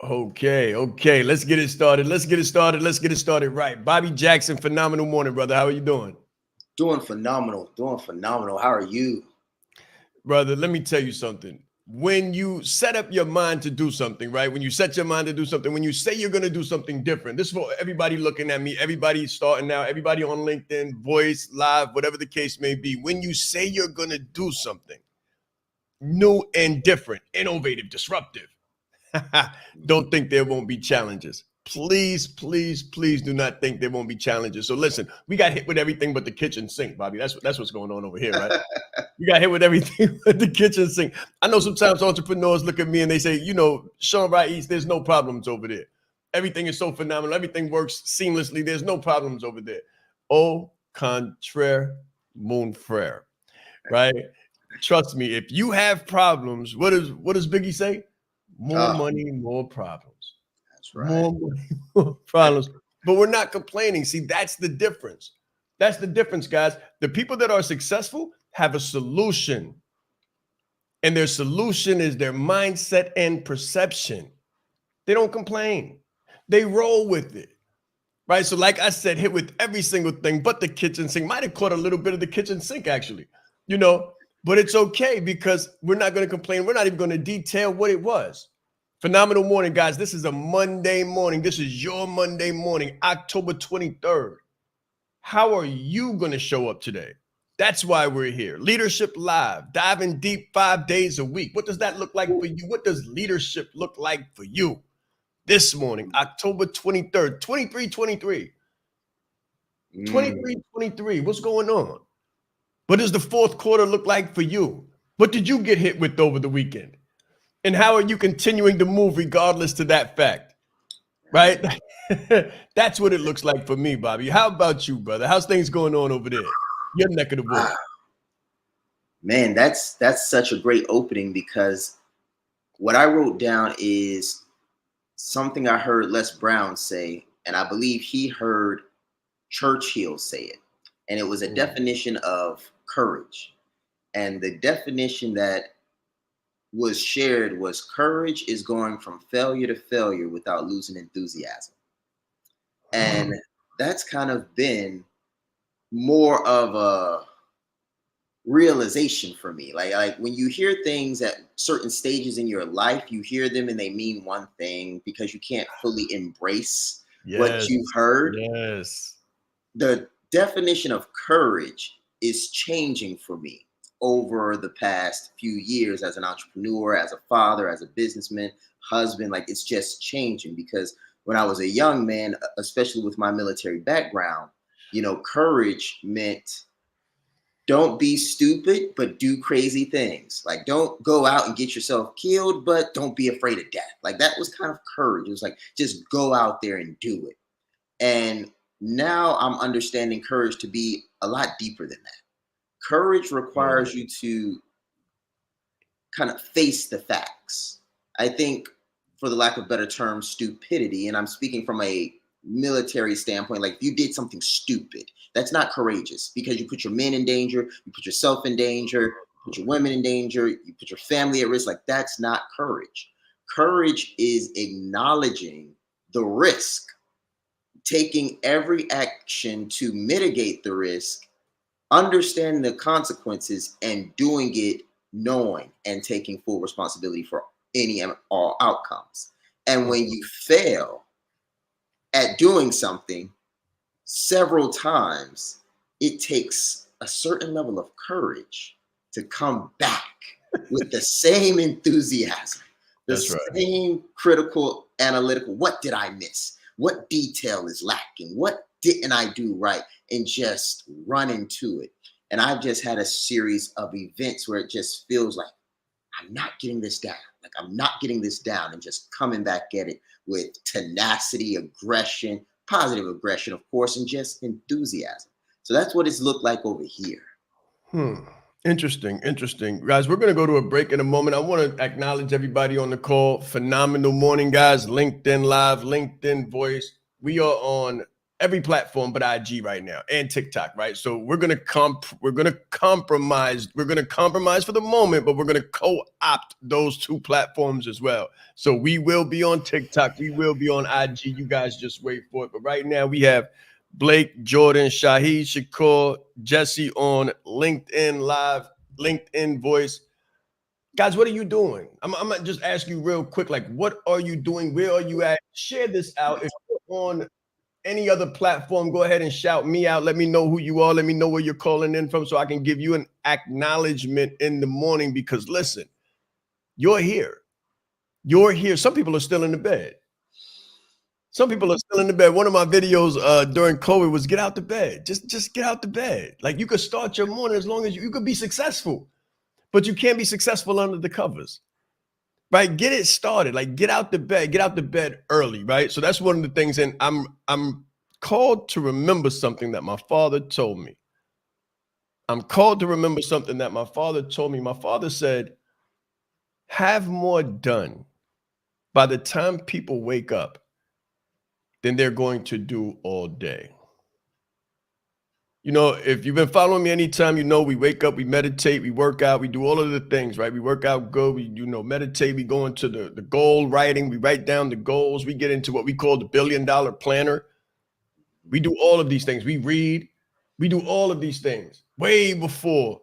Okay. Let's get it started right. Bobby Jackson, phenomenal morning, brother. How are you doing? Doing phenomenal. How are you? Brother, let me tell you something. When you set up your mind to do something, right? When you set your mind to do something, when you say you're going to do something different, this is for everybody looking at me, everybody starting now, everybody on LinkedIn, voice, live, whatever the case may be. When you say you're going to do something new and different, innovative, disruptive, don't think there won't be challenges. Please do not think there won't be challenges. So listen, we got hit with everything but the kitchen sink, Bobby. That's what's going on over here, right? We got hit with everything but the kitchen sink. I know sometimes entrepreneurs look at me and they say, Shaan right eats, there's no problems over there. Everything is so phenomenal. Everything works seamlessly. There's no problems over there. Au contraire, mon frère, right? Trust me, if you have problems, what does Biggie say? More money, more problems. That's right. More money, more problems. But we're not complaining. See, that's the difference. That's the difference, guys. The people that are successful have a solution. And their solution is their mindset and perception. They don't complain. They roll with it. Right? So like I said, hit with every single thing but the kitchen sink. Might have caught a little bit of the kitchen sink, actually. But it's okay because we're not going to complain. We're not even going to detail what it was. Phenomenal morning, guys. This is a Monday morning. This is your Monday morning, October 23rd. How are you going to show up today? That's why we're here. Leadership Live, diving deep 5 days a week. What does that look like for you? What does leadership look like for you? This morning, October 23rd, 2323. 2323. What's going on? What does the fourth quarter look like for you? What did you get hit with over the weekend? And how are you continuing to move regardless to that fact? Right? That's what it looks like for me, Bobby. How about you, brother? How's things going on over there? Your neck of the woods. Man, that's such a great opening because what I wrote down is something I heard Les Brown say, and I believe he heard Churchill say it. And it was a definition of courage. And the definition that was shared was courage is going from failure to failure without losing enthusiasm. And that's kind of been more of a realization for me. Like when you hear things at certain stages in your life, you hear them and they mean one thing because you can't fully embrace what you've heard. Yes. The definition of courage is changing for me over the past few years as an entrepreneur, as a father, as a businessman, husband. Like it's just changing because when I was a young man, especially with my military background, courage meant don't be stupid, but do crazy things. Like don't go out and get yourself killed, but don't be afraid of death. Like that was kind of courage. It was like, just go out there and do it. And now I'm understanding courage to be a lot deeper than that. Courage requires you to kind of face the facts. I think, for the lack of a better term, stupidity, and I'm speaking from a military standpoint, like if you did something stupid, that's not courageous because you put your men in danger, you put yourself in danger, you put your women in danger, you put your family at risk. Like that's not courage. Courage is acknowledging the risk, taking every action to mitigate the risk, understanding the consequences, and doing it knowing and taking full responsibility for any and all outcomes. And when you fail at doing something several times, it takes a certain level of courage to come back with the same enthusiasm, the same critical, analytical. What did I miss? What detail is lacking? What didn't I do right? And just run into it. And I've just had a series of events where it just feels like I'm not getting this down. Like I'm not getting this down, and just coming back at it with tenacity, aggression, positive aggression, of course, and just enthusiasm. So that's what it's looked like over here. Interesting. Guys, we're going to go to a break in a moment. I want to acknowledge everybody on the call. Phenomenal morning, guys. LinkedIn Live, LinkedIn Voice. We are on every platform but IG right now and TikTok, right? So we're gonna compromise. We're gonna compromise for the moment, but we're gonna co-opt those two platforms as well. So we will be on TikTok, we will be on IG. You guys just wait for it. But right now we have Blake, Jordan, Shahid, Shakur, Jesse on LinkedIn Live, LinkedIn Voice. Guys, what are you doing? I'm gonna just ask you real quick, like, what are you doing? Where are you at? Share this out. If you're on any other platform, go ahead and shout me out. Let me know who you are. Let me know where you're calling in from so I can give you an acknowledgement in the morning, because listen, you're here. You're here. Some people are still in the bed. Some people are still in the bed. One of my videos during COVID was get out the bed. Just get out the bed. Like, you could start your morning as long as you could be successful, but you can't be successful under the covers. Right? Get it started. Like, get out the bed early, right? So that's one of the things. And I'm called to remember something that my father told me. I'm called to remember something that my father told me. My father said, have more done by the time people wake up than they're going to do all day. You know, if you've been following me anytime, you know we wake up, we meditate, we work out, we do all of the things, right? We work out good, we meditate, we go into the goal writing, we write down the goals, we get into what we call the $1 billion planner. We do all of these things. We read, we do all of these things way before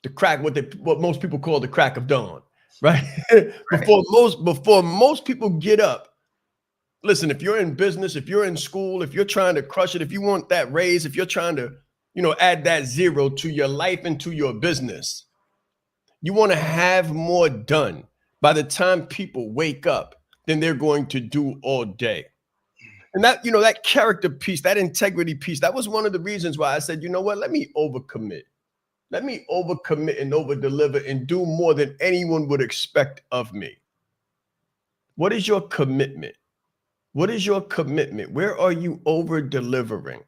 the crack, what most people call the crack of dawn, right? Before most people get up. Listen, if you're in business, if you're in school, if you're trying to crush it, if you want that raise, if you're trying to, add that zero to your life and to your business, you want to have more done by the time people wake up than they're going to do all day. And that, that character piece, that integrity piece, that was one of the reasons why I said, you know what, let me overcommit. Let me overcommit and overdeliver and do more than anyone would expect of me. What is your commitment? What is your commitment? Where are you over-delivering?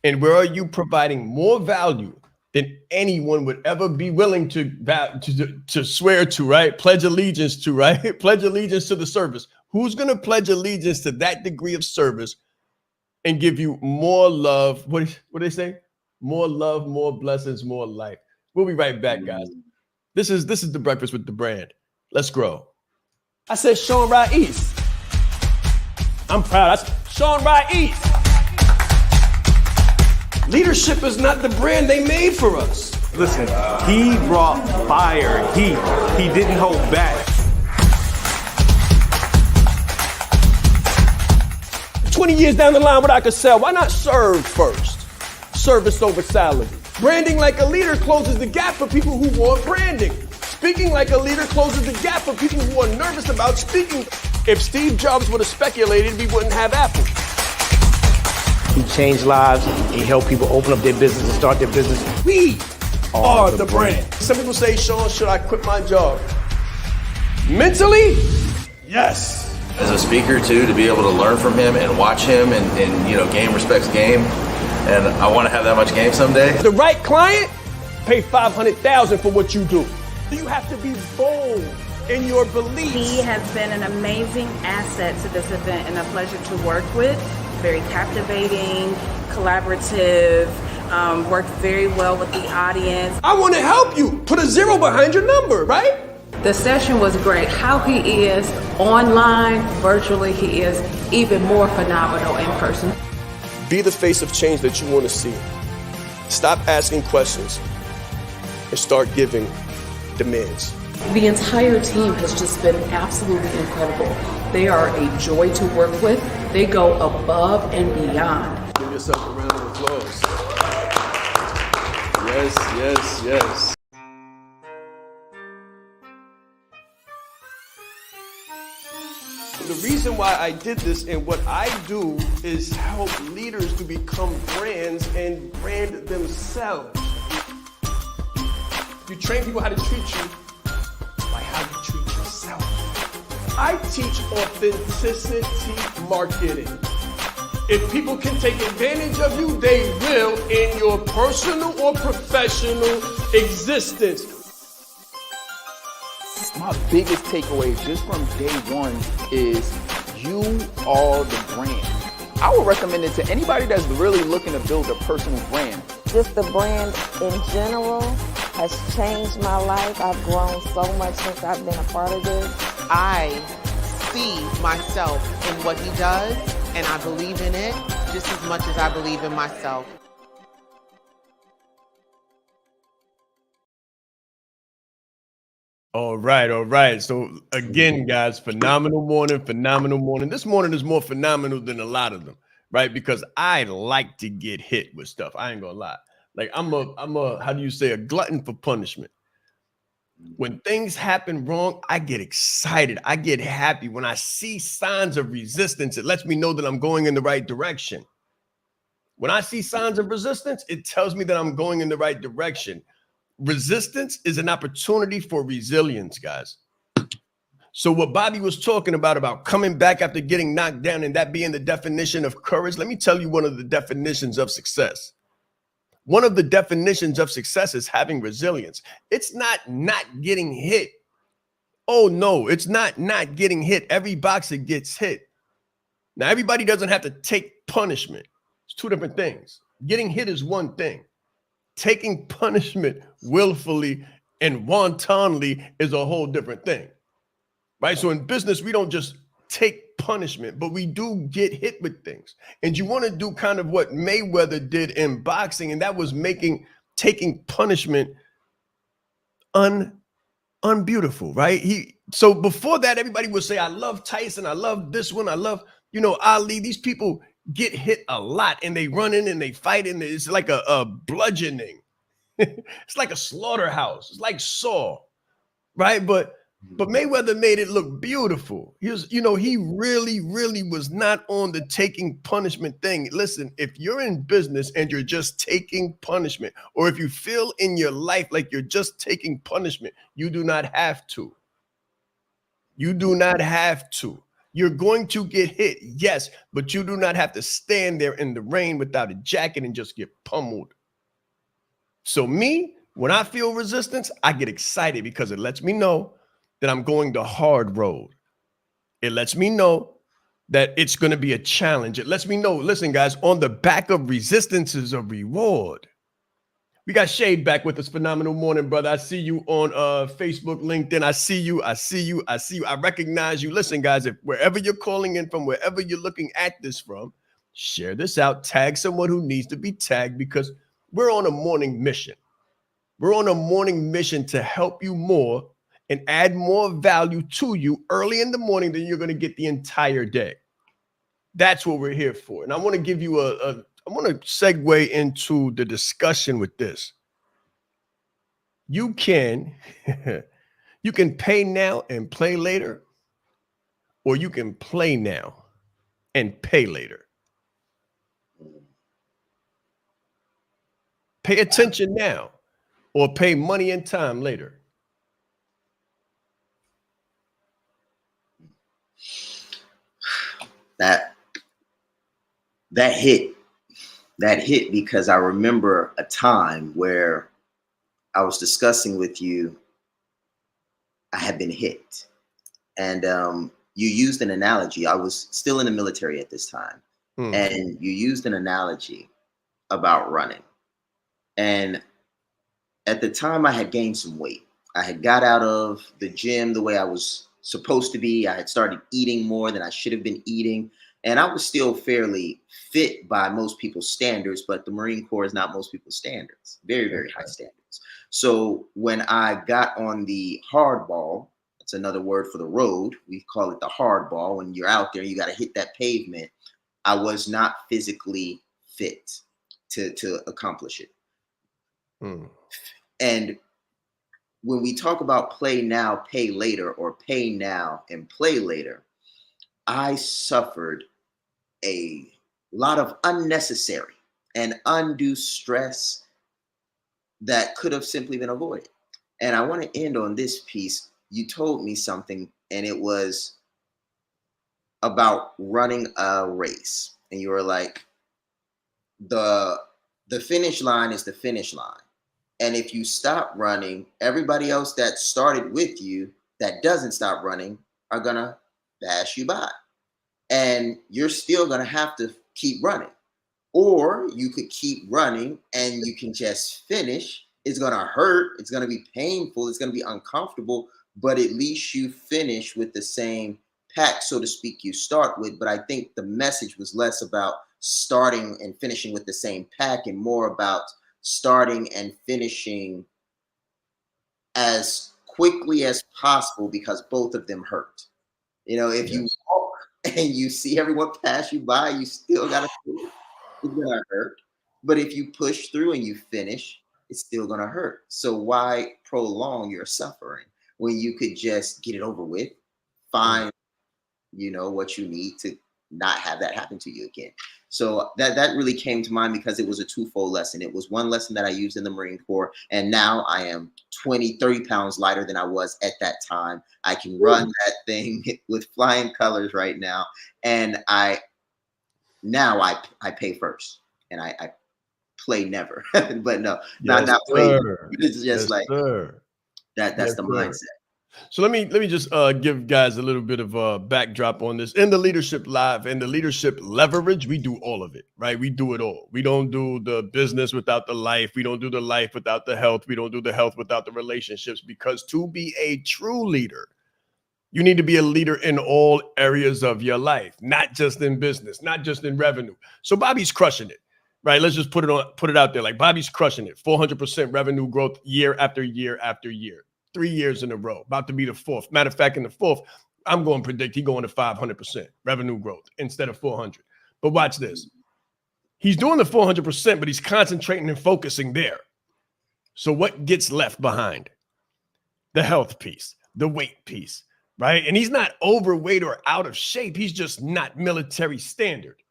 And where are you providing more value than anyone would ever be willing to swear to, right? Pledge allegiance to, right? Pledge allegiance to the service. Who's going to pledge allegiance to that degree of service and give you more love? What do they say? More love, more blessings, more life. We'll be right back, guys. This is The Breakfast with the Brand. Let's grow. I said Shaan East. I'm proud. That's Shaan East. Leadership is not the brand they made for us. Listen, he brought fire, heat. He didn't hold back. 20 years down the line, what I could sell, why not serve first? Service over salary. Branding like a leader closes the gap for people who want branding. Speaking like a leader closes the gap for people who are nervous about speaking. If Steve Jobs would have speculated, we wouldn't have Apple. He changed lives. He helped people open up their business and start their business. We are the brand. Some people say, Shaan, should I quit my job? Mentally, yes. As a speaker too, to be able to learn from him and watch him and game respects game. And I want to have that much game someday. The right client, pay $500,000 for what you do. You have to be bold in your beliefs. He has been an amazing asset to this event and a pleasure to work with. Very captivating, collaborative, worked very well with the audience. I want to help you. Put a 0 behind your number, right? The session was great. How he is online, virtually, he is even more phenomenal in person. Be the face of change that you want to see. Stop asking questions and start giving demands. The entire team has just been absolutely incredible. They are a joy to work with. They go above and beyond. Give yourself a round of applause. Yes, yes, yes. The reason why I did this and what I do is help leaders to become brands and brand themselves. You train people how to treat you like how you treat yourself. I teach authenticity marketing. If people can take advantage of you, they will in your personal or professional existence. My biggest takeaway just from day one is you are the brand. I would recommend it to anybody that's really looking to build a personal brand. Just the brand in general has changed my life. I've grown so much since I've been a part of this. I see myself in what he does, and I believe in it just as much as I believe in myself. All right, all right. So again, guys, phenomenal morning, phenomenal morning. This morning is more phenomenal than a lot of them, right? Because I like to get hit with stuff. I ain't gonna lie. Like I'm a how do you say, a glutton for punishment. When things happen wrong, I get excited. I get happy. When I see signs of resistance, it lets me know that I'm going in the right direction. When I see signs of resistance, it tells me that I'm going in the right direction. Resistance is an opportunity for resilience, guys. So what Bobby was talking about coming back after getting knocked down and that being the definition of courage, let me tell you one of the definitions of success. One of the definitions of success is having resilience. It's not getting hit. Oh, no, it's not getting hit. Every boxer gets hit. Now, everybody doesn't have to take punishment. It's two different things. Getting hit is one thing. Taking punishment willfully and wantonly is a whole different thing, right? So in business, we don't just take punishment, but we do get hit with things. And you want to do kind of what Mayweather did in boxing, and that was taking punishment unbeautiful, right? So before that, everybody would say, I love Tyson, I love this one, I love, Ali. These people get hit a lot and they run in and they fight, and it's like a bludgeoning. It's like a slaughterhouse. It's like Saw, right? But Mayweather made it look beautiful. He really was not on the taking punishment thing. Listen, if you're in business and you're just taking punishment, or if you feel in your life like you're just taking punishment, you do not have to. You do not have to. You're going to get hit, yes, but you do not have to stand there in the rain without a jacket and just get pummeled. So me, when I feel resistance, I get excited because it lets me know that I'm going the hard road. It lets me know that it's going to be a challenge. It lets me know, listen, guys, on the back of resistance is a reward. We got Shade back with us. Phenomenal morning, brother. I see you on Facebook, LinkedIn. I see you. I recognize you. Listen, guys, if wherever you're calling in from, wherever you're looking at this from, share this out. Tag someone who needs to be tagged, because we're on a morning mission. We're on a morning mission to help you more and add more value to you early in the morning than you're going to get the entire day. That's what we're here for. And I want to give you I want to segue into the discussion with this. You can pay now and play later, or you can play now and pay later. Pay attention now, or pay money and time later. That hit because I remember a time where I was discussing with you, I had been hit. And you used an analogy. I was still in the military at this time. And you used an analogy about running. And at the time, I had gained some weight. I had got out of the gym the way I was supposed to be. I had started eating more than I should have been eating. And I was still fairly fit by most people's standards, but the Marine Corps is not most people's standards. Very, very high standards. So when I got on the hardball, that's another word for the road. We call it the hardball. When you're out there, you got to hit that pavement. I was not physically fit to accomplish it. And when we talk about play now, pay later, or pay now and play later, I suffered a lot of unnecessary and undue stress that could have simply been avoided. And I want to end on this piece. You told me something, and it was about running a race. And you were like, the finish line is the finish line. And if you stop running, everybody else that started with you that doesn't stop running are going to pass you by. And you're still going to have to keep running. Or you could keep running and you can just finish. It's going to hurt. It's going to be painful. It's going to be uncomfortable, but at least you finish with the same pack, so to speak, you start with. But I think the message was less about starting and finishing with the same pack and more about starting and finishing as quickly as possible, because both of them hurt. You know, if you walk and you see everyone pass you by, you still got to finish. It's going to hurt. But if you push through and you finish, it's still going to hurt. So why prolong your suffering when you could just get it over with, find, you know, what you need to not have that happen to you again. So that really came to mind because it was a twofold lesson. It was one lesson that I used in the Marine Corps, and now I am 30 pounds lighter than I was at that time. I can run that thing with flying colors right now. And I pay first, and I play never. But no, not play. It's just like that's the mindset. So let me just give guys a little bit of a backdrop on this. In the Leadership Live and the Leadership Leverage, we do all of it, right? We do it all. We don't do the business without the life. We don't do the life without the health. We don't do the health without the relationships, because to be a true leader, you need to be a leader in all areas of your life, not just in business, not just in revenue. So Bobby's crushing it, right? Let's just put it out there. Like, Bobby's crushing it. 400% revenue growth year after year after year. 3 years in a row, about to be the fourth. Matter of fact, in the fourth, I'm going to predict he's going to 500% revenue growth instead of 400. But watch this. He's doing the 400%, but he's concentrating and focusing there. So what gets left behind? The health piece, the weight piece, right? And he's not overweight or out of shape. He's just not military standard.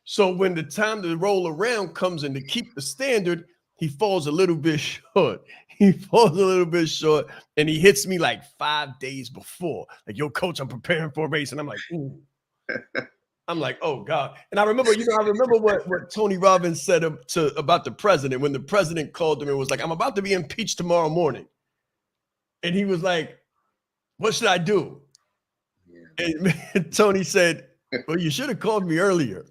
So when the time to roll around comes and to keep the standard, he falls a little bit short. He falls a little bit short, and he hits me like 5 days before. Like, yo, coach, I'm preparing for a race. And I'm like, ooh. I'm like, oh, God. And I remember, what Tony Robbins said about the president when the president called him and was like, I'm about to be impeached tomorrow morning. And he was like, what should I do? Yeah. And Tony said, well, you should have called me earlier.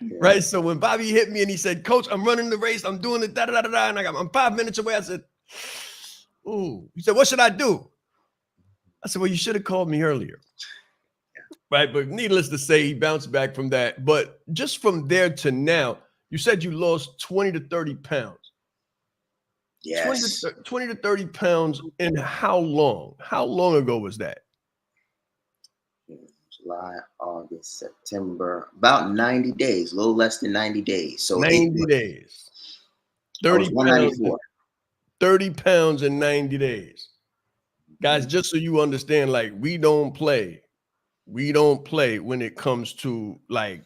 Yeah. Right. So when Bobby hit me and he said, coach, I'm running the race. I'm doing it. And I'm 5 minutes away. I said, ooh. He said, what should I do? I said, well, you should have called me earlier. Right. But needless to say, he bounced back from that. But just from there to now, you said you lost 20 to 30 pounds. Yes. 20 to 30 pounds in how long? How long ago was that? July, August, September, about 90 days, a little less than 90 days. So 90 days. 30 pounds, 30 pounds in 90 days. Guys, just so you understand, like, we don't play. We don't play when it comes to like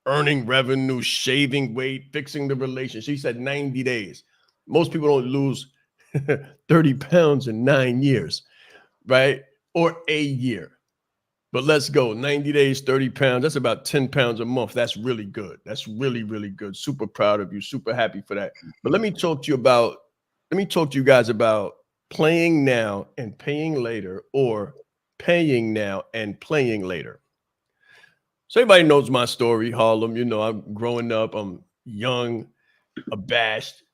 earning revenue, shaving weight, fixing the relationship. She said 90 days. Most people don't lose 30 pounds in 9 years, right? Or a year. But let's go. 90 days, 30 pounds. That's about 10 pounds a month. That's really good. That's really, really good. Super proud of you. Super happy for that. But let me talk to you guys about playing now and paying later, or paying now and playing later. So everybody knows my story, Harlem. You know, I'm growing up. I'm young, abashed,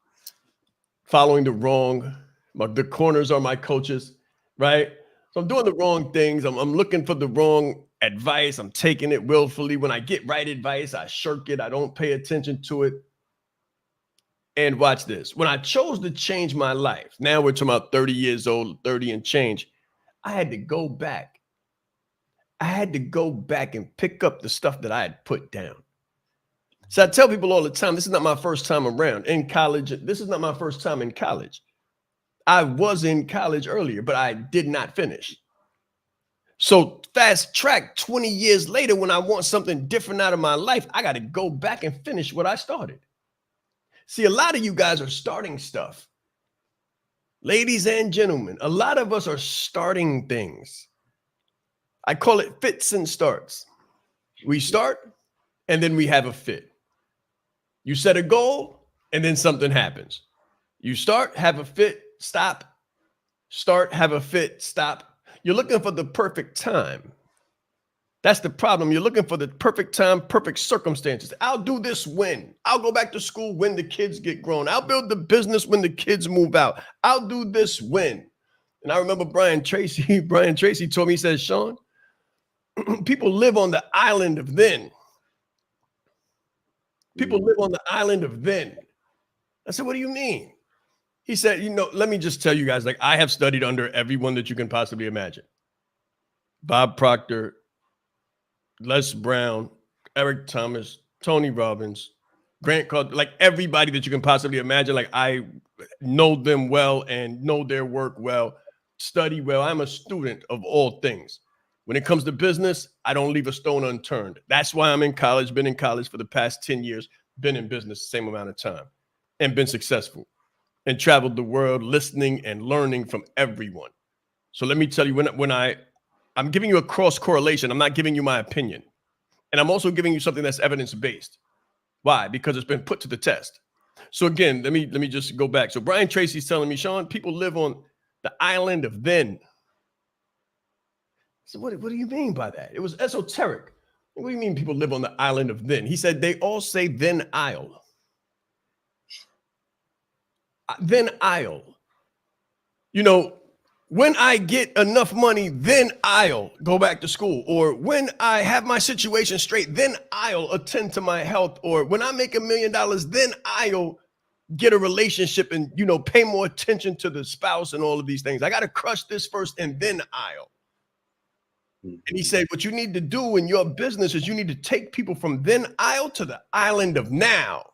following the corners are my coaches, right? So I'm doing the wrong things. I'm looking for the wrong advice. I'm taking it willfully. When I get right advice, I shirk it. I don't pay attention to it. And watch this. When I chose to change my life, now we're talking about 30 years old, 30 and change, I had to go back. I had to go back and pick up the stuff that I had put down. So I tell people all the time, this is not my first time around in college. This is not my first time in college. I was in college earlier, but I did not finish. So fast track 20 years later, when I want something different out of my life, I got to go back and finish what I started. See, a lot of you guys are starting stuff. Ladies and gentlemen, a lot of us are starting things. I call it fits and starts. We start and then we have a fit. You set a goal and then something happens. You start, have a fit, stop. Start, have a fit, stop. You're looking for the perfect time. That's the problem. You're looking for the perfect time, perfect circumstances. I'll do this when. I'll go back to school when the kids get grown. I'll build the business when the kids move out. I'll do this when. And I remember Brian Tracy. Brian Tracy told me, he says, Shaan, people live on the island of then. People live on the island of then. I said, what do you mean? He said, let me just tell you guys, like, I have studied under everyone that you can possibly imagine. Bob Proctor, Les Brown, Eric Thomas, Tony Robbins, Grant Cardone, like everybody that you can possibly imagine. Like, I know them well and know their work well, study well. I'm a student of all things. When it comes to business, I don't leave a stone unturned. That's why I'm in college, been in college for the past 10 years, been in business the same amount of time, and been successful and traveled the world listening and learning from everyone. So let me tell you, when I'm giving you a cross correlation, I'm not giving you my opinion. And I'm also giving you something that's evidence-based. Why? Because it's been put to the test. So again, let me just go back. So Brian Tracy's telling me, Shaan, people live on the island of then. So what do you mean by that? It was esoteric. What do you mean people live on the island of then? He said they all say then I'll. Then I'll. When I get enough money, then I'll go back to school. Or when I have my situation straight, then I'll attend to my health. Or when I make $1 million, then I'll get a relationship and, pay more attention to the spouse and all of these things. I got to crush this first and then I'll. And he said, what you need to do in your business is you need to take people from then I'll to the island of now.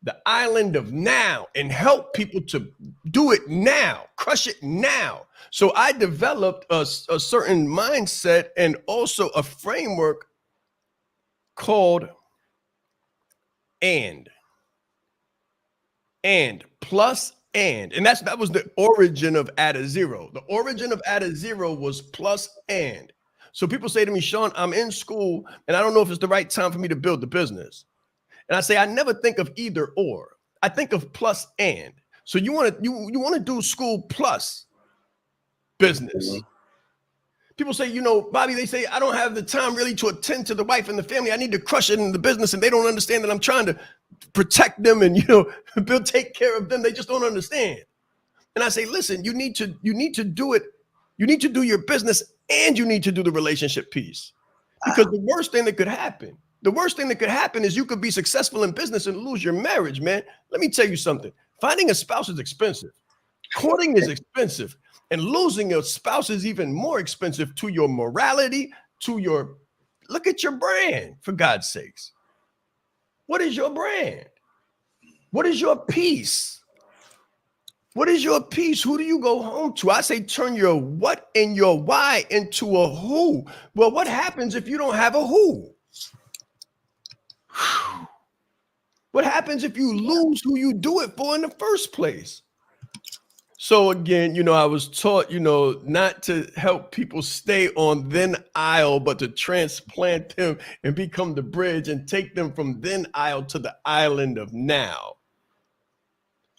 The island of now, and help people to do it now, crush it now. So I developed a certain mindset and also a framework called and plus and that was the origin of Add a Zero. The origin of Add a Zero was plus and. So people say to me, Shaan, I'm in school and I don't know if it's the right time for me to build the business. And I say, I never think of either or. I think of plus and. So you want to do school plus business. Mm-hmm. People say, Bobby, they say, I don't have the time really to attend to the wife and the family. I need to crush it in the business. And they don't understand that I'm trying to protect them and, take care of them. They just don't understand. And I say, listen, you need to do it. You need to do your business and you need to do the relationship piece. Because the worst thing that could happen is you could be successful in business and lose your marriage, man. Let me tell you something. Finding a spouse is expensive. Courting is expensive. And losing a spouse is even more expensive to your morality, look at your brand, for God's sakes. What is your brand? What is your peace? What is your peace? Who do you go home to? I say turn your what and your why into a who. Well, what happens if you don't have a who? What happens if you lose who you do it for in the first place? So again, I was taught, not to help people stay on then I'll, but to transplant them and become the bridge and take them from then I'll to the island of now.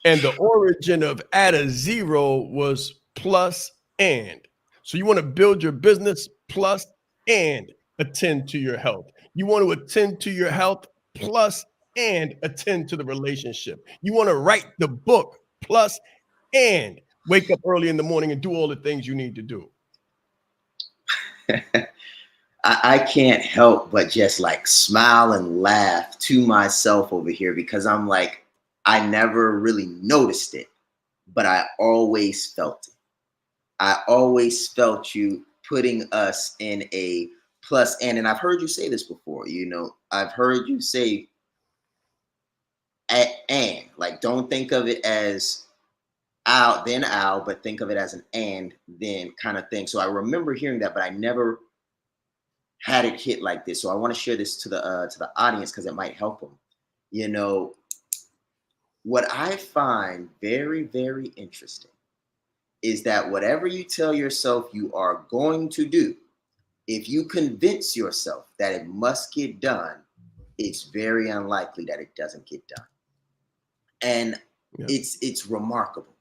And the origin of Add a Zero was plus and. So you want to build your business plus and attend to your health. You want to attend to your health plus and attend to the relationship. You want to write the book plus and wake up early in the morning and do all the things you need to do. I can't help but just like smile and laugh to myself over here because I'm like, I never really noticed it, but I always felt it. I always felt you putting us in a plus and I've heard you say this before, I've heard you say and, like, don't think of it as out, then out, but think of it as an and then kind of thing. So I remember hearing that, but I never had it hit like this. So I want to share this to the audience because it might help them. What I find very, very interesting is that whatever you tell yourself you are going to do, if you convince yourself that it must get done, it's very unlikely that it doesn't get done. And it's remarkable.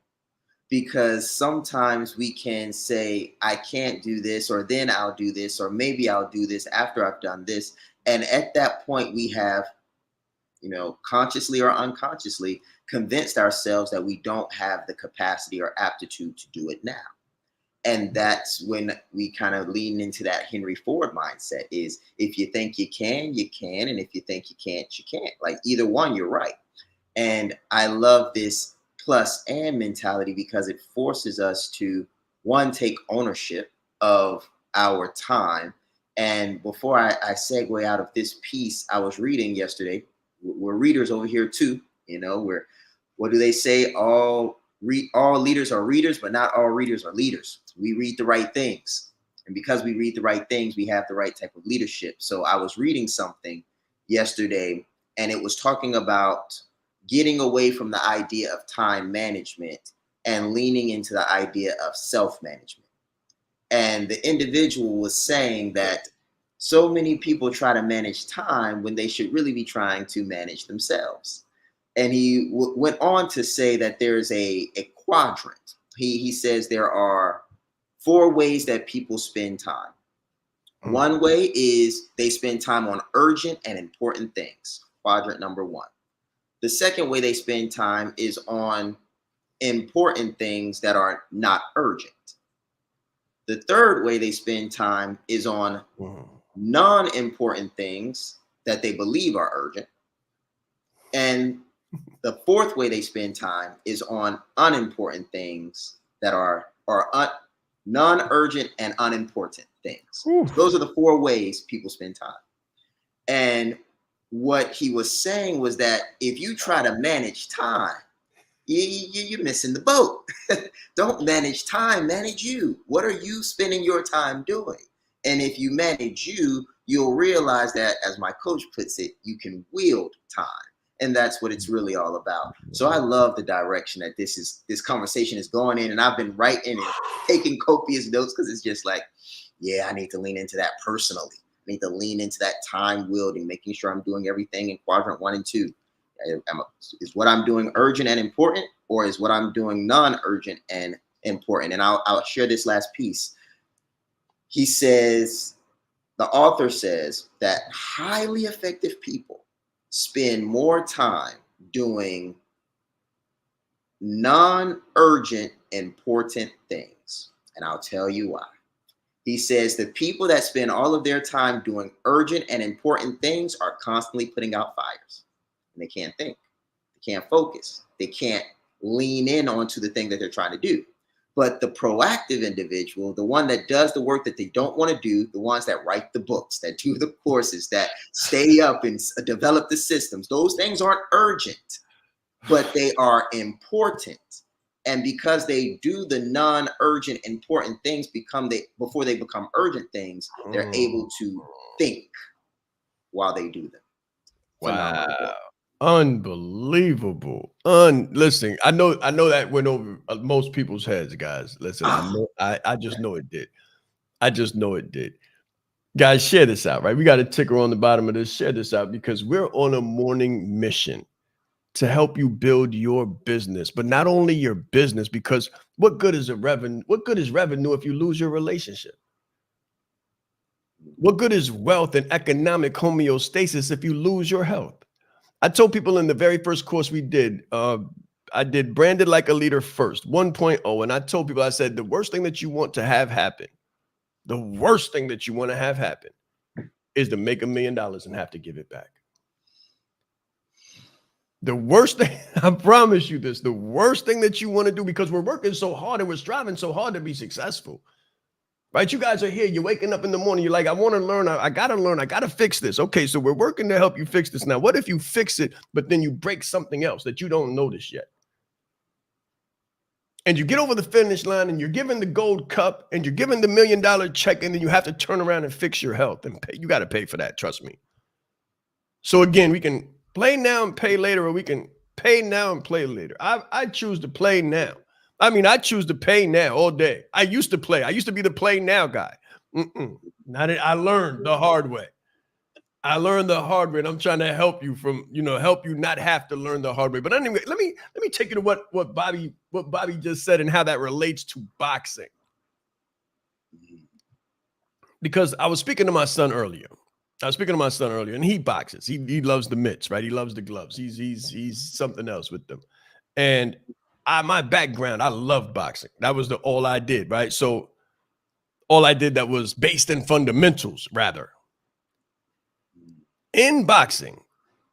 because sometimes we can say, I can't do this, or then I'll do this, or maybe I'll do this after I've done this. And at that point, we have, consciously or unconsciously convinced ourselves that we don't have the capacity or aptitude to do it now. And that's when we kind of lean into that Henry Ford mindset is if you think you can, you can. And if you think you can't, you can't. Like either one, you're right. And I love this plus and mentality because it forces us to, one, take ownership of our time. And before I segue out of this piece I was reading yesterday, we're readers over here too. What do they say? All leaders are readers, but not all readers are leaders. We read the right things. And because we read the right things, we have the right type of leadership. So I was reading something yesterday, and it was talking about getting away from the idea of time management and leaning into the idea of self-management. And the individual was saying that so many people try to manage time when they should really be trying to manage themselves. And he went on to say that there's a quadrant. He says there are 4 ways that people spend time. One way is they spend time on urgent and important things, quadrant number 1. The second way they spend time is on important things that are not urgent. The third way they spend time is on non-important things that they believe are urgent. And the fourth way they spend time is on unimportant things that are non-urgent and unimportant things. Those are the 4 ways people spend time. And what he was saying was that if you try to manage time, you're missing the boat. Don't manage time, manage you. What are you spending your time doing? And if you manage you, you'll realize that, as my coach puts it, you can wield time. And that's what it's really all about. So I love the direction that this conversation is going in. And I've been writing and taking copious notes because it's just like, yeah, I need to lean into that personally. I need to lean into that time wielding, making sure I'm doing everything in quadrant 1 and 2. Is what I'm doing urgent and important, or is what I'm doing non-urgent and important? And I'll share this last piece. He says, the author says that highly effective people spend more time doing non-urgent, important things. And I'll tell you why. He says the people that spend all of their time doing urgent and important things are constantly putting out fires. And they can't think. They can't focus. They can't lean in onto the thing that they're trying to do. But the proactive individual, the one that does the work that they don't want to do, the ones that write the books, that do the courses, that stay up and develop the systems, those things aren't urgent, but they are important. And because they do the non-urgent, important things before they become urgent things, they're able to think while they do them. Wow. Unbelievable. Listen, I know that went over most people's heads, guys. Listen, I just know it did. I just know it did. Guys, share this out, right? We got a ticker on the bottom of this. Share this out because we're on a morning mission to help you build your business, but not only your business, because what good is revenue if you lose your relationship? What good is wealth and economic homeostasis if you lose your health? I told people in the very first course we did, I did Branded Like a Leader first, 1.0. And I told people, I said, the worst thing that you want to have happen, the worst thing that you want to have happen is to make $1 million and have to give it back. The worst thing, I promise you this, the worst thing that you want to do, because we're working so hard and we're striving so hard to be successful. Right? You guys are here. You're waking up in the morning. You're like, I want to learn. I got to learn. I got to fix this. Okay, so we're working to help you fix this. Now, what if you fix it, but then you break something else that you don't notice yet? And you get over the finish line and you're given the gold cup and you're given the $1 million check, and then you have to turn around and fix your health and pay. You got to pay for that. Trust me. So again, we can play now and pay later, or we can pay now and play later. I choose to play now. I mean, I choose to pay now all day. I used to play. I used to be the play now guy. I learned the hard way. I learned the hard way, and I'm trying to help you help you not have to learn the hard way. But anyway, let me take you to what Bobby just said and how that relates to boxing. Because I was speaking to my son earlier. And he boxes. He loves the mitts, right? He loves the gloves. He's something else with them. And my background, I love boxing. That was all I did, right? So all I did that was based in fundamentals, rather. In boxing,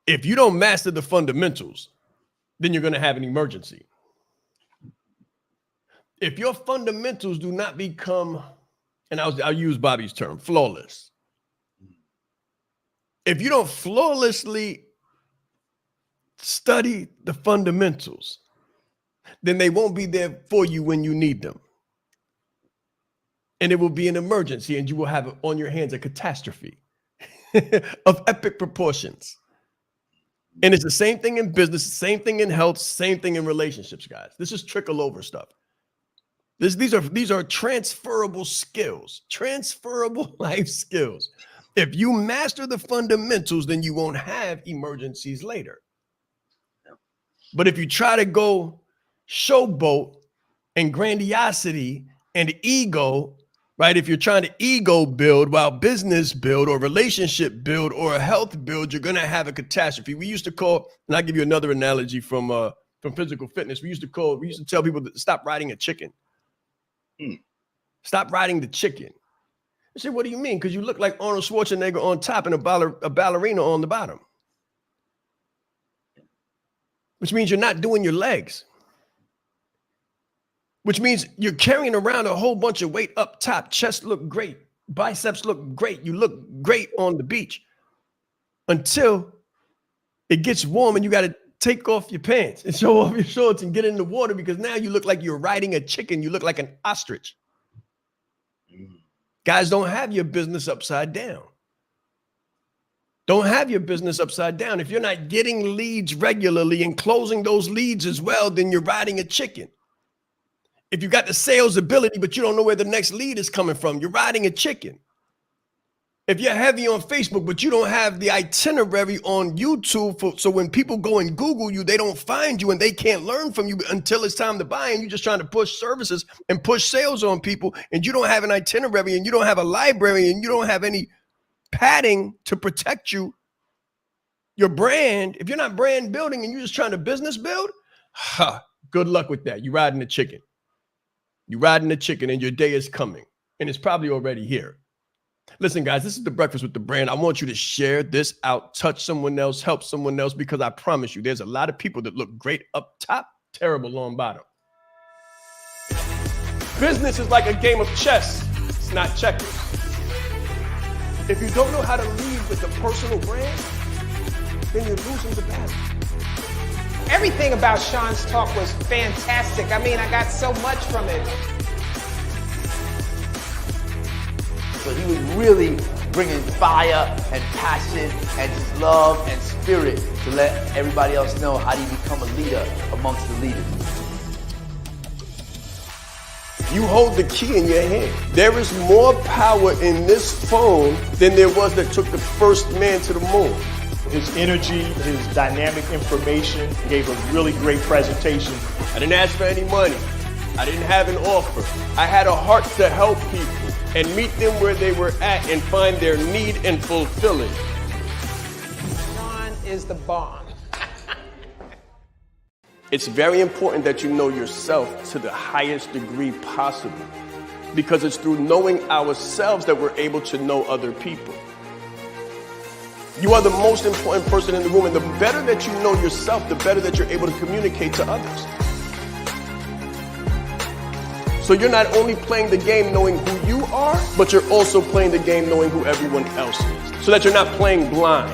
if you don't master the fundamentals, then you're going to have an emergency. If your fundamentals do not become, and I'll use Bobby's term, flawless. If you don't flawlessly study the fundamentals, then they won't be there for you when you need them. And it will be an emergency, and you will have on your hands a catastrophe of epic proportions. And it's the same thing in business, same thing in health, same thing in relationships, guys. This is trickle over stuff. These are transferable skills, transferable life skills. If you master the fundamentals, then you won't have emergencies later. But if you try to go showboat and grandiosity and ego, right? If you're trying to ego build while business build or relationship build or health build, you're going to have a catastrophe. We used to call, and I'll give you another analogy from physical fitness. We used to tell people to stop riding a chicken. Stop riding the chicken. I said, what do you mean? Because you look like Arnold Schwarzenegger on top and a ballerina on the bottom. Which means you're not doing your legs. Which means you're carrying around a whole bunch of weight up top. Chest look great. Biceps look great. You look great on the beach until it gets warm and you got to take off your pants and show off your shorts and get in the water, because now you look like you're riding a chicken. You look like an ostrich. Guys, don't have your business upside down. Don't have your business upside down. If you're not getting leads regularly and closing those leads as well, then you're riding a chicken. If you got the sales ability, but you don't know where the next lead is coming from, you're riding a chicken. If you're heavy on Facebook, but you don't have the itinerary on YouTube, so when people go and Google you, they don't find you and they can't learn from you until it's time to buy, and you're just trying to push services and push sales on people, and you don't have an itinerary and you don't have a library and you don't have any padding to protect your brand. If you're not brand building and you're just trying to business build, good luck with that. You're riding a chicken. You're riding the chicken, and your day is coming, and it's probably already here. Listen, guys, this is the Breakfast with the Brand. I want you to share this out, touch someone else, help someone else, because I promise you, there's a lot of people that look great up top, terrible on bottom. Business is like a game of chess. It's not checkers. If you don't know how to lead with a personal brand, then you're losing the battle. Everything about Shaan's talk was fantastic. I mean, I got so much from it. So he was really bringing fire and passion and just love and spirit to let everybody else know how do you become a leader amongst the leaders. You hold the key in your hand. There is more power in this phone than there was that took the first man to the moon. His energy, his dynamic information, gave a really great presentation. I didn't ask for any money. I didn't have an offer. I had a heart to help people and meet them where they were at and find their need and fulfill it. Shaan is the bomb. It's very important that you know yourself to the highest degree possible, because it's through knowing ourselves that we're able to know other people. You are the most important person in the room, and the better that you know yourself, the better that you're able to communicate to others. So you're not only playing the game knowing who you are, but you're also playing the game knowing who everyone else is, so that you're not playing blind.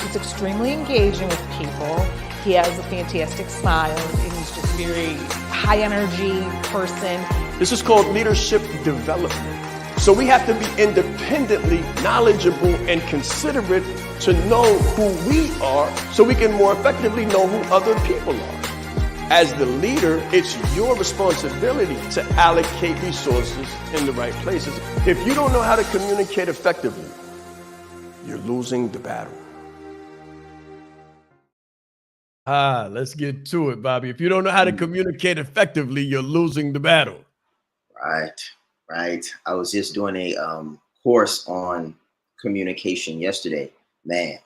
He's extremely engaging with people. He has a fantastic smile, and he's just a very high energy person. This is called leadership development. So we have to be independently knowledgeable and considerate to know who we are, so we can more effectively know who other people are. As the leader, it's your responsibility to allocate resources in the right places. If you don't know how to communicate effectively, you're losing the battle. Let's get to it, Bobby. If you don't know how to communicate effectively, you're losing the battle. Right. I was just doing a course on communication yesterday. Man,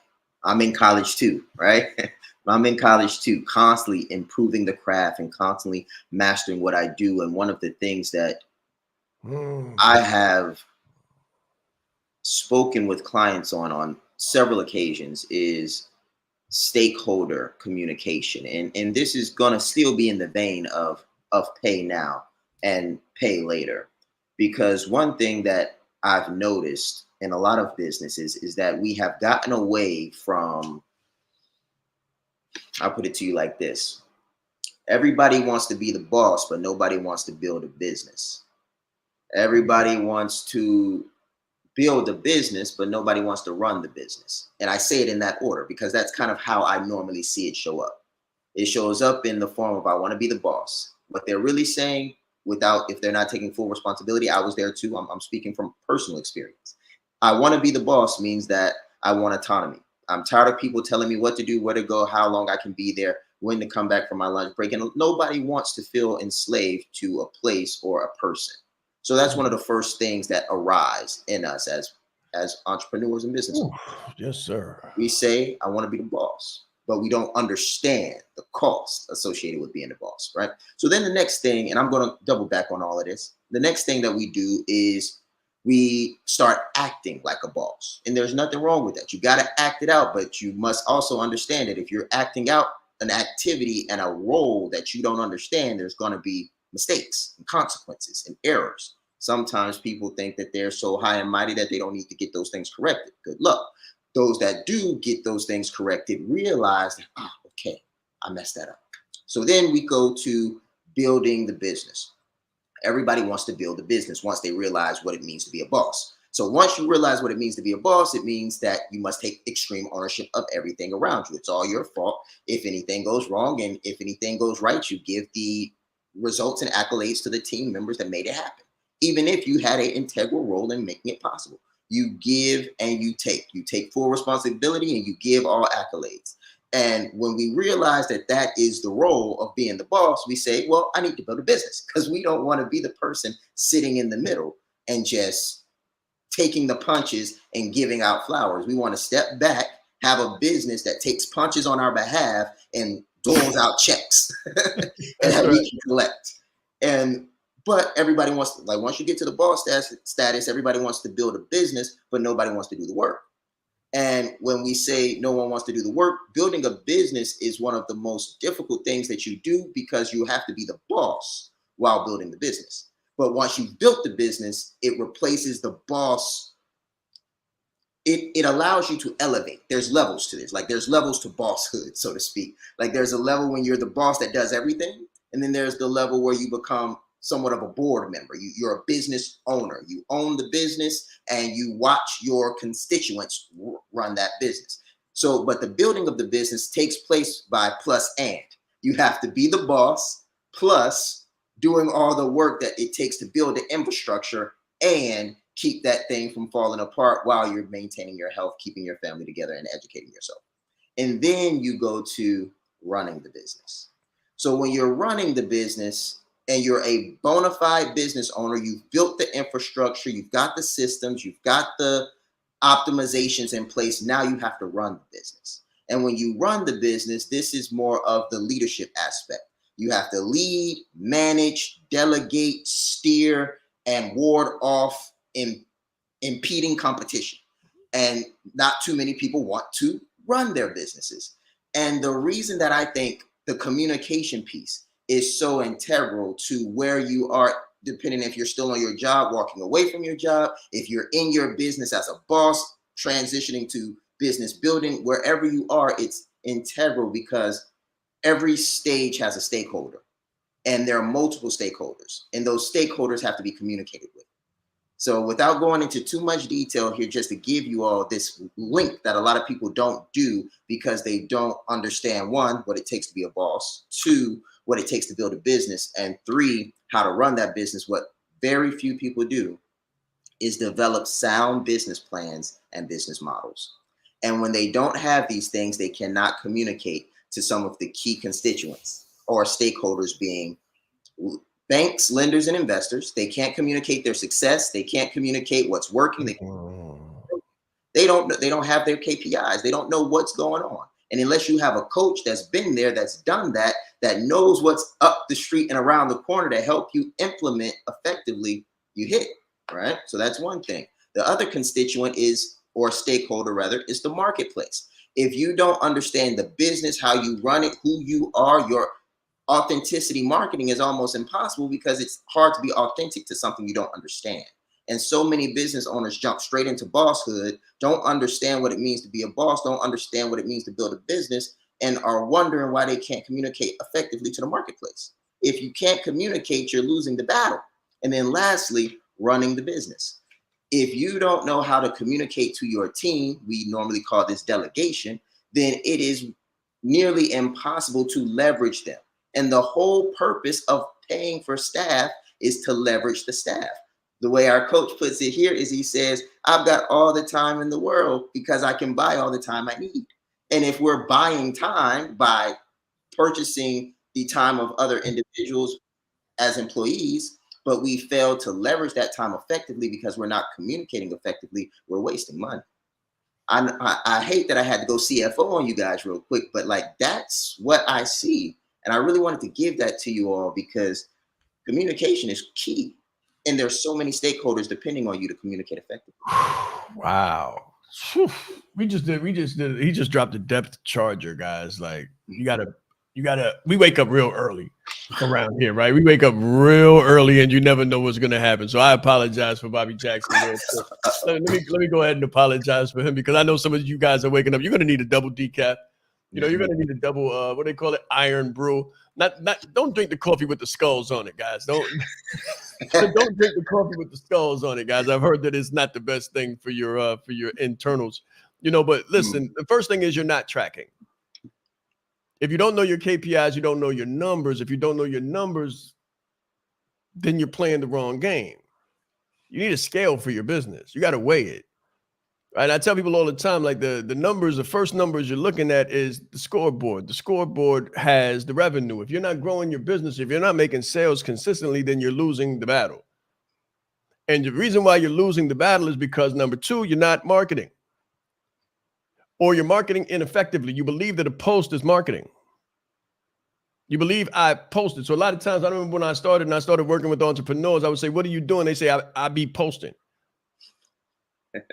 I'm in college too, right? I'm in college too, constantly improving the craft and constantly mastering what I do. And one of the things that I have spoken with clients on several occasions is stakeholder communication. And this is going to still be in the vein of pay now and pay later. Because one thing that I've noticed in a lot of businesses is that we have gotten away from, I'll put it to you like this. Everybody wants to be the boss, but nobody wants to build a business. Everybody wants to build a business, but nobody wants to run the business. And I say it in that order because that's kind of how I normally see it show up. It shows up in the form of I want to be the boss. What they're really saying, without, if they're not taking full responsibility, I was there too. I'm speaking from personal experience. I want to be the boss means that I want autonomy. I'm tired of people telling me what to do, where to go, how long I can be there, when to come back from my lunch break. And nobody wants to feel enslaved to a place or a person. So that's one of the first things that arise in us as entrepreneurs and business owners. Yes, sir. We say, I want to be the boss, but we don't understand the cost associated with being the boss, right? So then the next thing, and I'm going to double back on all of this. The next thing that we do is we start acting like a boss. And there's nothing wrong with that. You got to act it out, but you must also understand that if you're acting out an activity and a role that you don't understand, there's going to be mistakes and consequences and errors. Sometimes people think that they're so high and mighty that they don't need to get those things corrected. Good luck. Those that do get those things corrected realize that, okay, I messed that up. So then we go to building the business. Everybody wants to build a business once they realize what it means to be a boss. So once you realize what it means to be a boss, it means that you must take extreme ownership of everything around you. It's all your fault if anything goes wrong, and if anything goes right, you give the results and accolades to the team members that made it happen. Even if you had an integral role in making it possible, you give and you take. You take full responsibility and you give all accolades. And when we realize that that is the role of being the boss, we say, well, I need to build a business, because we don't want to be the person sitting in the middle and just taking the punches and giving out flowers. We want to step back, have a business that takes punches on our behalf and doles out checks and that we can collect. But everybody wants to, like, once you get to the boss status, everybody wants to build a business, but nobody wants to do the work. And when we say no one wants to do the work, building a business is one of the most difficult things that you do, because you have to be the boss while building the business. But once you've built the business, it replaces the boss. It allows you to elevate. There's levels to this. Like, there's levels to bosshood, so to speak. Like, there's a level when you're the boss that does everything. And then there's the level where you become somewhat of a board member. You're a business owner. You own the business and you watch your constituents run that business. So, but the building of the business takes place by plus and. You have to be the boss, plus doing all the work that it takes to build the infrastructure and keep that thing from falling apart while you're maintaining your health, keeping your family together, and educating yourself. And then you go to running the business. So when you're running the business and you're a bona fide business owner, you've built the infrastructure, you've got the systems, you've got the optimizations in place. Now you have to run the business. And when you run the business, this is more of the leadership aspect. You have to lead, manage, delegate, steer, and ward off impeding competition. And not too many people want to run their businesses. And the reason that I think the communication piece is so integral to where you are, depending if you're still on your job, walking away from your job, if you're in your business as a boss, transitioning to business building, wherever you are, it's integral, because every stage has a stakeholder, and there are multiple stakeholders, and those stakeholders have to be communicated with. So without going into too much detail here, just to give you all this link that a lot of people don't do because they don't understand, one, what it takes to be a boss, two, what it takes to build a business, and three, how to run that business. What very few people do is develop sound business plans and business models. And when they don't have these things, they cannot communicate to some of the key constituents or stakeholders, being banks, lenders, and investors. They can't communicate their success. They can't communicate what's working. They don't have their KPIs. They don't know what's going on. And unless you have a coach that's been there, that's done that, that knows what's up the street and around the corner to help you implement effectively, you hit, right? So that's one thing. The other constituent is, or stakeholder rather, is the marketplace. If you don't understand the business, how you run it, who you are, your authenticity marketing is almost impossible, because it's hard to be authentic to something you don't understand. And so many business owners jump straight into bosshood, don't understand what it means to be a boss, don't understand what it means to build a business, and are wondering why they can't communicate effectively to the marketplace. If you can't communicate, you're losing the battle. And then lastly, running the business. If you don't know how to communicate to your team, we normally call this delegation, then it is nearly impossible to leverage them. And the whole purpose of paying for staff is to leverage the staff. The way our coach puts it here is, he says, I've got all the time in the world because I can buy all the time I need. And if we're buying time by purchasing the time of other individuals as employees, but we fail to leverage that time effectively because we're not communicating effectively, we're wasting money. I hate that I had to go CFO on you guys real quick, but like, that's what I see. And I really wanted to give that to you all, because communication is key. And there's so many stakeholders depending on you to communicate effectively. Wow. He just dropped a depth charger, guys. Like, you gotta, we wake up real early around here, right? We wake up real early and you never know what's gonna happen. So I apologize for Bobby Jackson. let me go ahead and apologize for him, because I know some of you guys are waking up. You're gonna need a double decaf. You know, you're gonna need a double what they call it, iron brew. Don't drink the coffee with the skulls on it, guys. Don't drink the coffee with the skulls on it, guys. I've heard that it's not the best thing for your internals. You know, but listen, the first thing is, you're not tracking. If you don't know your KPIs, you don't know your numbers. If you don't know your numbers, then you're playing the wrong game. You need a scale for your business. You got to weigh it. Right? I tell people all the time, like, the numbers, the first numbers you're looking at is the scoreboard. The scoreboard has the revenue. If you're not growing your business, if you're not making sales consistently, then you're losing the battle. And the reason why you're losing the battle is because, number two, you're not marketing. Or you're marketing ineffectively. You believe that a post is marketing. You believe I posted. So a lot of times, I remember when I started working with entrepreneurs, I would say, what are you doing? They say, I be posting.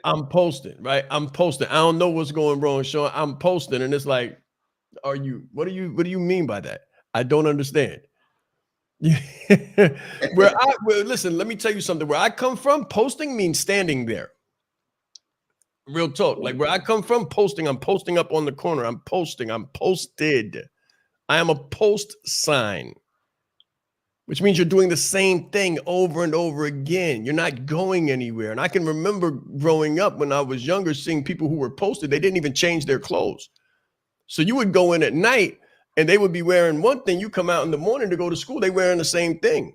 I'm posting, right? I'm posting. I don't know what's going wrong, Shaan. I'm posting. And it's like, what do you mean by that? I don't understand. Listen, let me tell you something. Where I come from, posting means standing there. Real talk. Like, where I come from, posting, I'm posting up on the corner. I'm posting. I'm posted. I am a post sign, which means you're doing the same thing over and over again. You're not going anywhere. And I can remember growing up when I was younger, seeing people who were posted, they didn't even change their clothes. So you would go in at night and they would be wearing one thing. You come out in the morning to go to school, they wearing the same thing.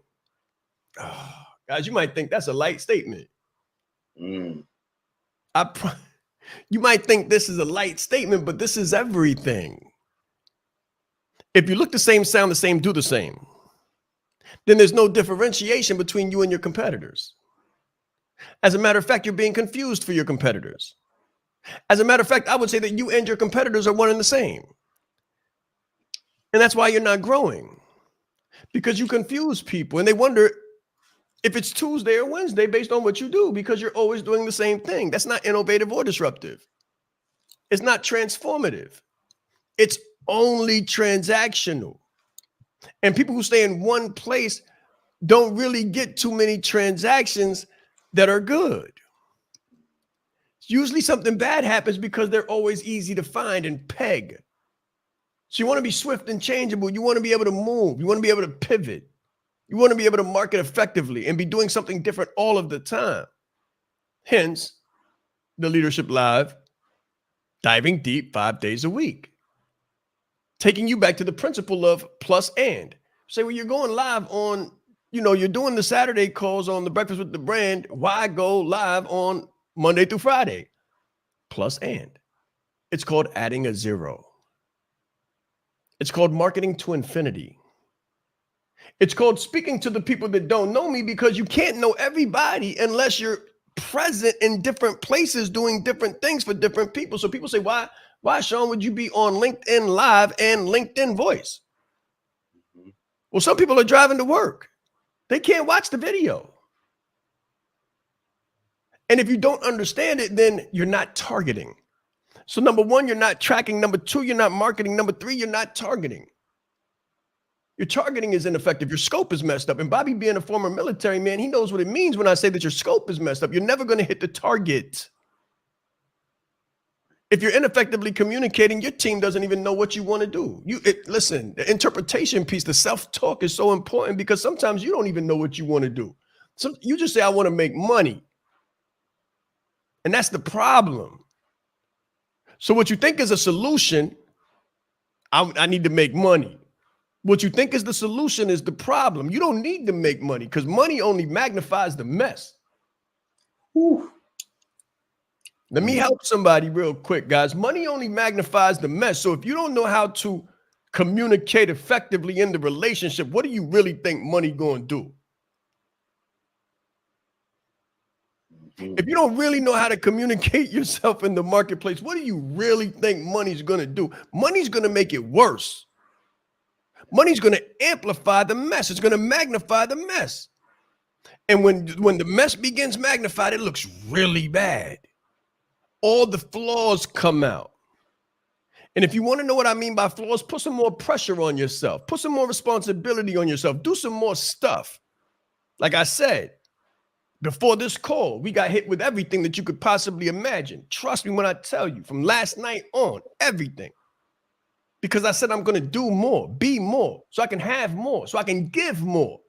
Oh, guys, you might think that's a light statement. You might think this is a light statement, but this is everything. If you look the same, sound the same, do the same, then there's no differentiation between you and your competitors. As a matter of fact, you're being confused for your competitors. As a matter of fact, I would say that you and your competitors are one and the same. And that's why you're not growing, because you confuse people and they wonder if it's Tuesday or Wednesday based on what you do, because you're always doing the same thing. That's not innovative or disruptive. It's not transformative. It's only transactional. And people who stay in one place don't really get too many transactions that are good. Usually something bad happens because they're always easy to find and peg. So you want to be swift and changeable. You want to be able to move. You want to be able to pivot. You want to be able to market effectively and be doing something different all of the time. Hence, the Leadership Live, diving deep 5 days a week. Taking you back to the principle of plus and. Say, well, you're going live on you're doing the Saturday calls on the Breakfast with the Brand. Why go live on Monday through Friday? Plus and. It's called adding a zero. It's called marketing to infinity. It's called speaking to the people that don't know me, because you can't know everybody unless you're present in different places doing different things for different people. So people say, why, Shaan, would you be on LinkedIn Live and LinkedIn Voice? Well, some people are driving to work. They can't watch the video. And if you don't understand it, then you're not targeting. So number one, you're not tracking. Number two, you're not marketing. Number three, you're not targeting. Your targeting is ineffective. Your scope is messed up. And Bobby, being a former military man, he knows what it means when I say that your scope is messed up. You're never going to hit the target. If you're ineffectively communicating, your team doesn't even know what you want to do. Listen, the interpretation piece, the self-talk is so important, because sometimes you don't even know what you want to do. So you just say, I want to make money. And that's the problem. So what you think is a solution, I need to make money. What you think is the solution is the problem. You don't need to make money, because money only magnifies the mess. Whew. Let me help somebody real quick, guys. Money only magnifies the mess. So if you don't know how to communicate effectively in the relationship, what do you really think money going to do? If you don't really know how to communicate yourself in the marketplace, what do you really think money's going to do? Money's going to make it worse. Money's going to amplify the mess. It's going to magnify the mess. And when the mess begins magnified, it looks really bad. All the flaws come out. And if you want to know what I mean by flaws, put some more pressure on yourself. Put some more responsibility on yourself. Do some more stuff. Like I said, before this call, we got hit with everything that you could possibly imagine. Trust me when I tell you, from last night on, everything. Because I said I'm going to do more, be more, so I can have more, so I can give more.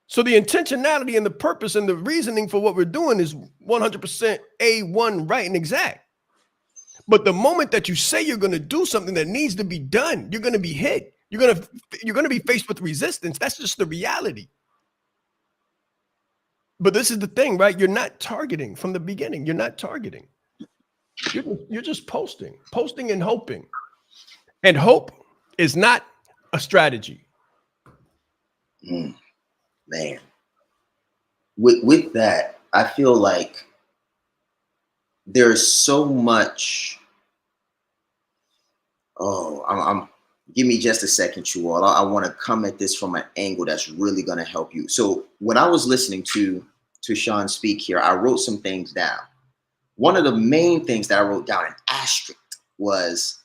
So the intentionality and the purpose and the reasoning for what we're doing is 100% A1 right and exact. But the moment that you say you're going to do something that needs to be done, you're going to be hit. You're going to be faced with resistance. That's just the reality. But this is the thing, right? You're not targeting from the beginning. You're not targeting. You're just posting and hoping. And hope is not a strategy. Man, with that, I feel like there's so much. Give me just a second, you all. I want to come at this from an angle that's really going to help you. So when I was listening to Shaan speak here, I wrote some things down. One of the main things that I wrote down in asterisk was,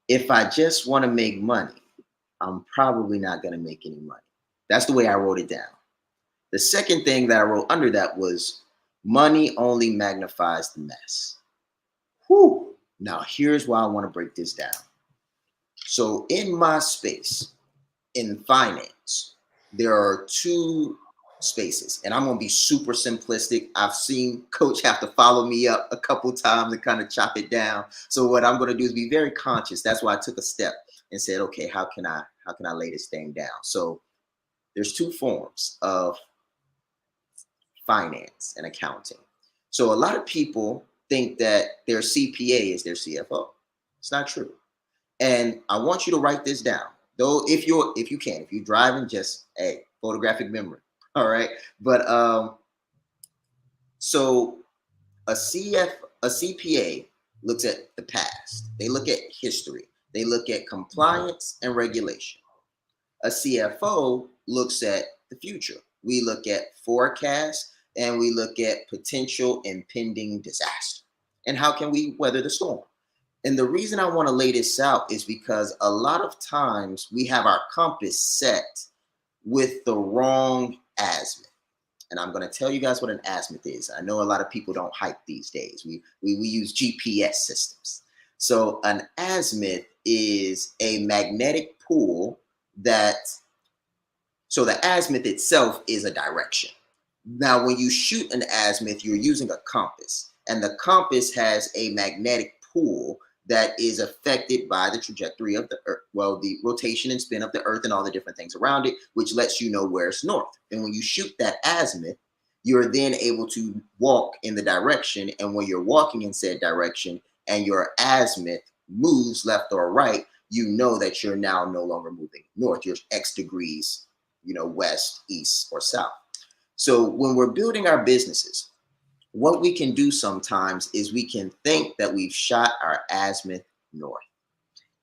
if I just want to make money, I'm probably not going to make any money. That's the way I wrote it down. The second thing that I wrote under that was, money only magnifies the mess. Whew. Now, here's why I want to break this down. So in my space, in finance, there are two spaces, and I'm going to be super simplistic. I've seen Coach have to follow me up a couple times and kind of chop it down. So what I'm going to do is be very conscious. That's why I took a step and said, okay, how can I lay this thing down? So there's two forms of finance and accounting. So a lot of people think that their CPA is their CFO. It's not true. And I want you to write this down. Though if you're driving, just photographic memory. All right. But so a CPA looks at the past. They look at history. They look at compliance and regulation. A CFO looks at the future. We look at forecasts and we look at potential impending disaster. And how can we weather the storm? And the reason I want to lay this out is because a lot of times we have our compass set with the wrong azimuth. And I'm going to tell you guys what an azimuth is. I know a lot of people don't hike these days. We use GPS systems. So an azimuth is a magnetic pull so the azimuth itself is a direction. Now, when you shoot an azimuth, you're using a compass, and the compass has a magnetic pull that is affected by the trajectory of the earth, well, the rotation and spin of the earth and all the different things around it, which lets you know where it's north. And when you shoot that azimuth, you're then able to walk in the direction. And when you're walking in said direction and your azimuth moves left or right, you know that you're now no longer moving north. You're X degrees, west, east, or south. So when we're building our businesses, what we can do sometimes is we can think that we've shot our azimuth north.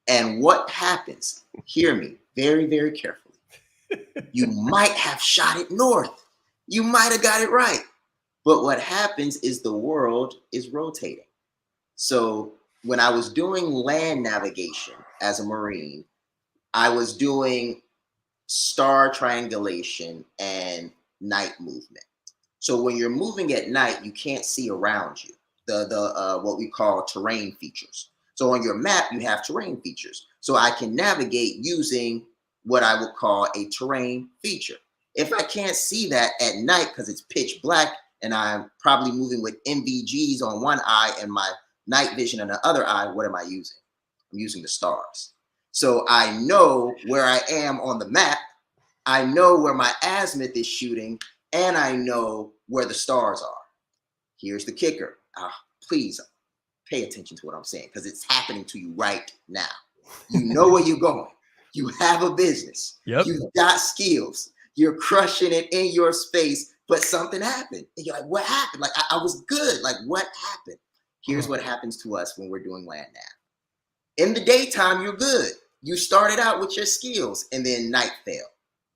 And what happens, hear me very, very carefully, you might have shot it north. You might have got it right. But what happens is the world is rotating. So when I was doing land navigation as a Marine, I was doing star triangulation and night movement. So when you're moving at night, you can't see around you the what we call terrain features. So on your map, you have terrain features. So I can navigate using what I would call a terrain feature. If I can't see that at night because it's pitch black and I'm probably moving with NVGs on one eye and my night vision on the other eye, what am I using? I'm using the stars. So I know where I am on the map. I know where my azimuth is shooting, and I know where the stars are. Here's the kicker. Please pay attention to what I'm saying because it's happening to you right now. You know where you're going. You have a business. Yep. You've got skills. You're crushing it in your space, but something happened. And you're like, what happened? Like, I was good. Like, what happened? Here's what happens to us when we're doing land nav. In the daytime, you're good. You started out with your skills, and then night fell.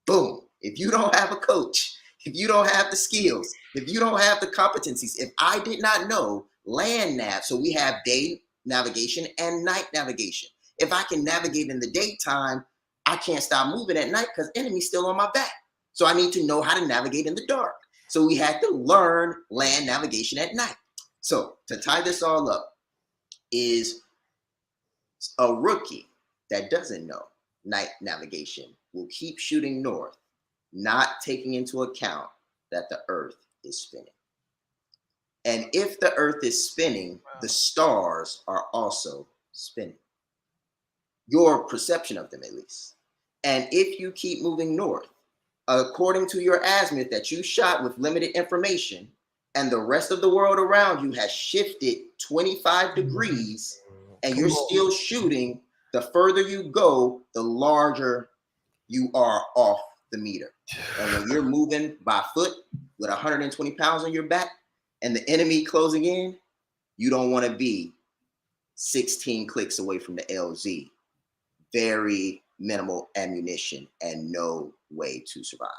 Boom. If you don't have a coach, if you don't have the skills, if you don't have the competencies, if I did not know land nav, so we have day navigation and night navigation. If I can navigate in the daytime, I can't stop moving at night because enemy's still on my back. So I need to know how to navigate in the dark. So we had to learn land navigation at night. So to tie this all up is a rookie that doesn't know night navigation will keep shooting north, not taking into account that the earth is spinning. And if the earth is spinning, the stars are also spinning. Your perception of them, at least. And if you keep moving north, according to your azimuth that you shot with limited information, and the rest of the world around you has shifted 25 degrees, and you're still shooting, the further you go, the larger you are off the meter. And when you're moving by foot with 120 pounds on your back and the enemy closing in, you don't want to be 16 clicks away from the LZ. Very minimal ammunition and no way to survive.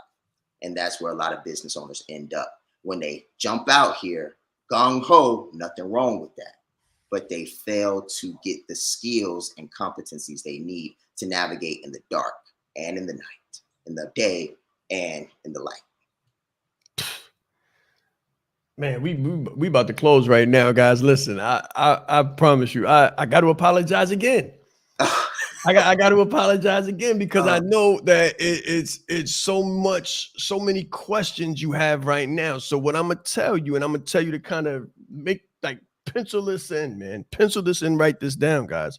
And that's where a lot of business owners end up. When they jump out here, gung-ho, nothing wrong with that. But they fail to get the skills and competencies they need to navigate in the dark and in the night, in the day and in the light. Man, we about to close right now, guys. Listen, I promise you, I got to apologize again. I got to apologize again because I know that it's so many questions you have right now. So what I'm gonna tell you, and I'm gonna tell you to kind of pencil this in, man. Pencil this in, write this down, guys.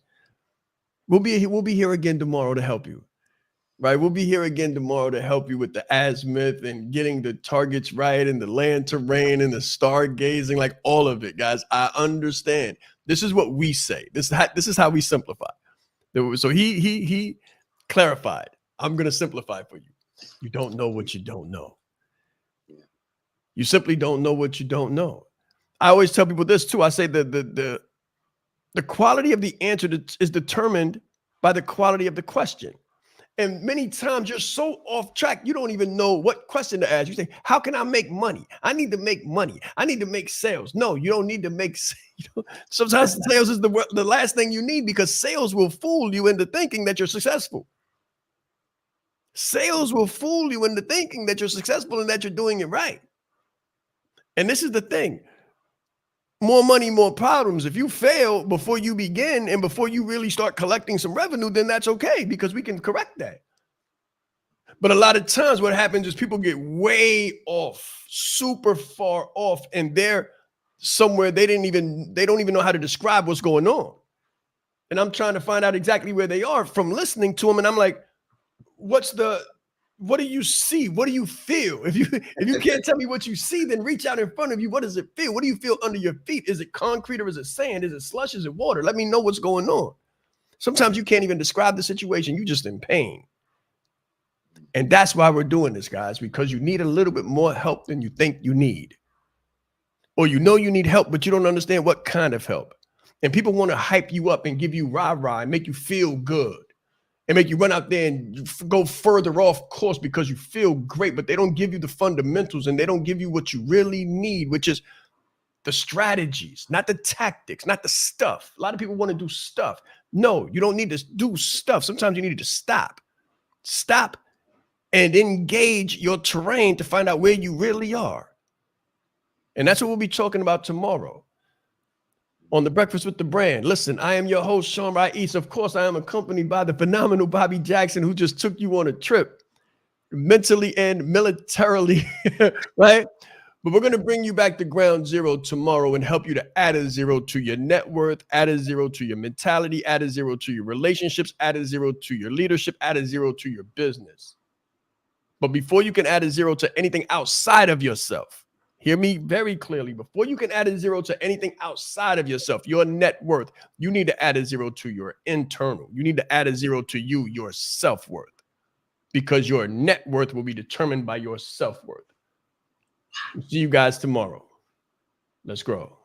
We'll be here again tomorrow to help you. Right? We'll be here again tomorrow to help you with the azimuth and getting the targets right and the land terrain and the stargazing, like all of it, guys. I understand. This is what we say. This is how we simplify. So he clarified. I'm going to simplify for you. You don't know what you don't know. You simply don't know what you don't know. I always tell people this too. I say the quality of the answer is determined by the quality of the question. And many times you're so off track, you don't even know what question to ask. You say, how can I make money? I need to make money. I need to make sales. No, you don't need to make sales. Sometimes sales is the last thing you need because sales will fool you into thinking that you're successful. Sales will fool you into thinking that you're successful and that you're doing it right. And this is the thing. More money, more problems. If you fail before you begin and before you really start collecting some revenue, then that's okay because we can correct that. But a lot of times what happens is people get way off, super far off, and they're somewhere they don't even know how to describe what's going on. and I'm trying to find out exactly where they are from listening to them. And I'm like, what do you see? What do you feel? If you can't tell me what you see, then reach out in front of you. What does it feel? What do you feel under your feet? Is it concrete or is it sand? Is it slush? Is it water? Let me know what's going on. Sometimes you can't even describe the situation. You're just in pain. And that's why we're doing this, guys, because you need a little bit more help than you think you need. Or you know you need help, but you don't understand what kind of help. And people want to hype you up and give you rah-rah and make you feel good and make you run out there and go further off course because you feel great, but they don't give you the fundamentals and they don't give you what you really need, which is the strategies, not the tactics, not the stuff. A lot of people want to do stuff. No, you don't need to do stuff. Sometimes you need to stop. Stop and engage your terrain to find out where you really are. And that's what we'll be talking about tomorrow on The Breakfast with the Brand. Listen, I am your host, Shaan Rais. Of course, I am accompanied by the phenomenal Bobby Jackson, who just took you on a trip, mentally and militarily, right? But we're going to bring you back to ground zero tomorrow and help you to add a zero to your net worth, add a zero to your mentality, add a zero to your relationships, add a zero to your leadership, add a zero to your business. But before you can add a zero to anything outside of yourself, hear me very clearly. Before you can add a zero to anything outside of yourself, your net worth, you need to add a zero to your internal. You need to add a zero to you, your self-worth, because your net worth will be determined by your self-worth. See you guys tomorrow. Let's grow.